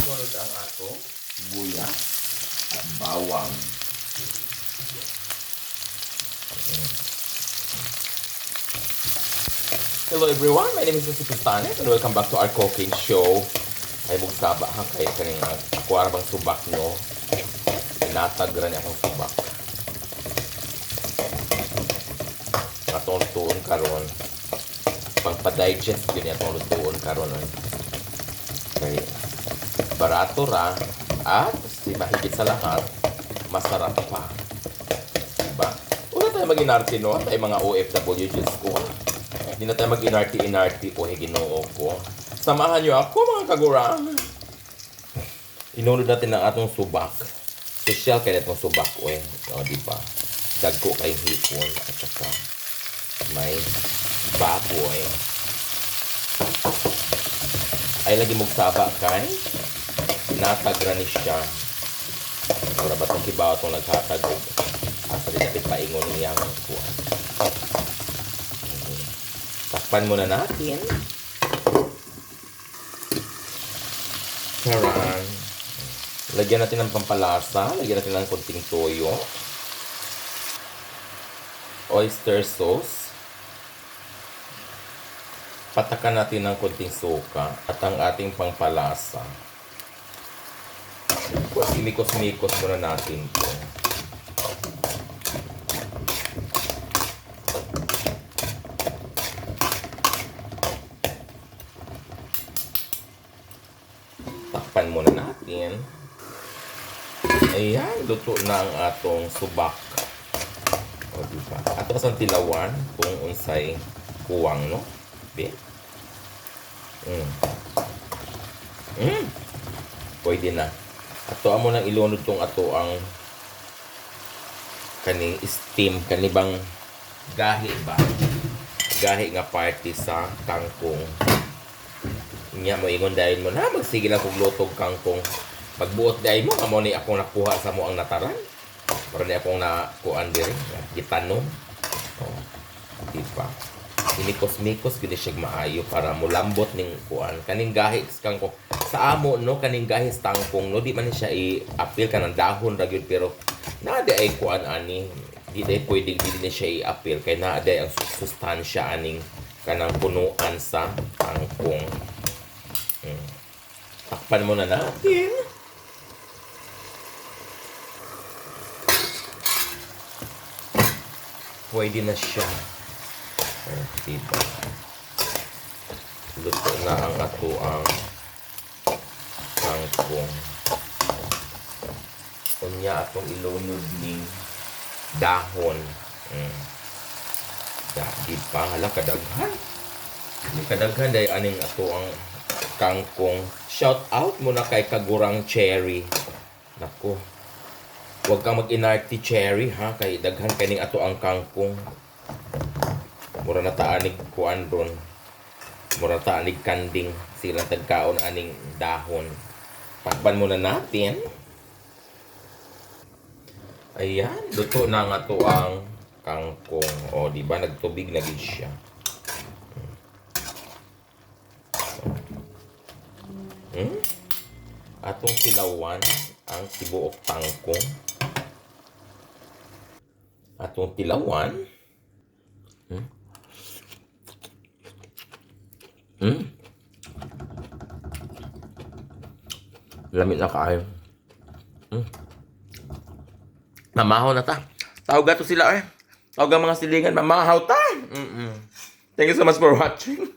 Sunod ang ato, sibuyas at bawang. Hello everyone, my name is Jose Pistanes and welcome back to our cooking show. Ay magsaba ha kayo kaning ako arabang subak nyo. Inatag rin akong subak. Atong lutuon karon. Pang-pa-digest yun atong lutuon karon. Okay. Barato ra at si mahigit sa lahat, masarap pa. Diba? Wala tayo mag-inarte no? Tayo mga OFW, Diyos ko. Hindi na tayo mag-inarte o ginoo ko. Samahan nyo ako mga kagurang. Inunod natin ang atong subak. Special kaya itong subak o diba? Dagko kay hipon at saka may baboy. Ay lagi magsaba kay natagra ni siya. Para ba itong kibaw itong naghatag asa din natin paingon niyang kuhan. Takpan muna natin. Charang. Lagyan natin ng pampalasa. Lagyan natin ng konting toyo. Oyster sauce. Patakan natin ng konting suka at ang ating pampalasa. Imikos-mikos muna natin ito. Takpan muna natin. Ayan, luto na ang atong subak. O diba? Ato kasang tilawan kung unsay kuwang, no? Be? Pwede na. Ato amo nang ilunod tong ato ang kaning steam, kanibang gahi ba? Gahi nga party sa kangkong. Nya mo ingon dahil mo na magsige lang kog lutog kangkong. Pagbuot dahil mo amo ni akong nakuha sa mo ang nataran. Para ni akong nakuan diri, gitanom. Oh, diba? Inikos-mikos gid siya maayo para mulambot ning kuan. Kaning gahi kangkong sa amo no, kaning gahi sa tangkong no, di man siya i-apil kanang dahon ra gyud pero naa ay kuan ani. Di day pwedeng di siya i-apil kay naa day ang sustansya aning kanang punuan sa tangkong. Takpan muna natin. Pwede na siya. Diba? Luto na ang ato ang kangkong. Kunya atong ilunod ni dahon. Diba? Hala kadaghan. Kadaghan dahil aning ato ang kangkong. Shout out muna kay Kagurang Cherry. Naku. Huwag kang mag-inarty Cherry ha. Kay daghan kaning ato ang kangkong. Mura na taanig kuan ron. Mura na taanig kanding. Silang tagkaon aning dahon. Takpan muna natin. Ayan. Luto na nga to ang kangkong. O, diba? Nagtubig na gid siya. Atong tilawan ang tibuok tangkong. Atong tilawan. Lamig na kaayo. Mamahaw na ta. Tawag to sila Tawag ang mga silingan. Mamahaw ta. Thank you so much for watching.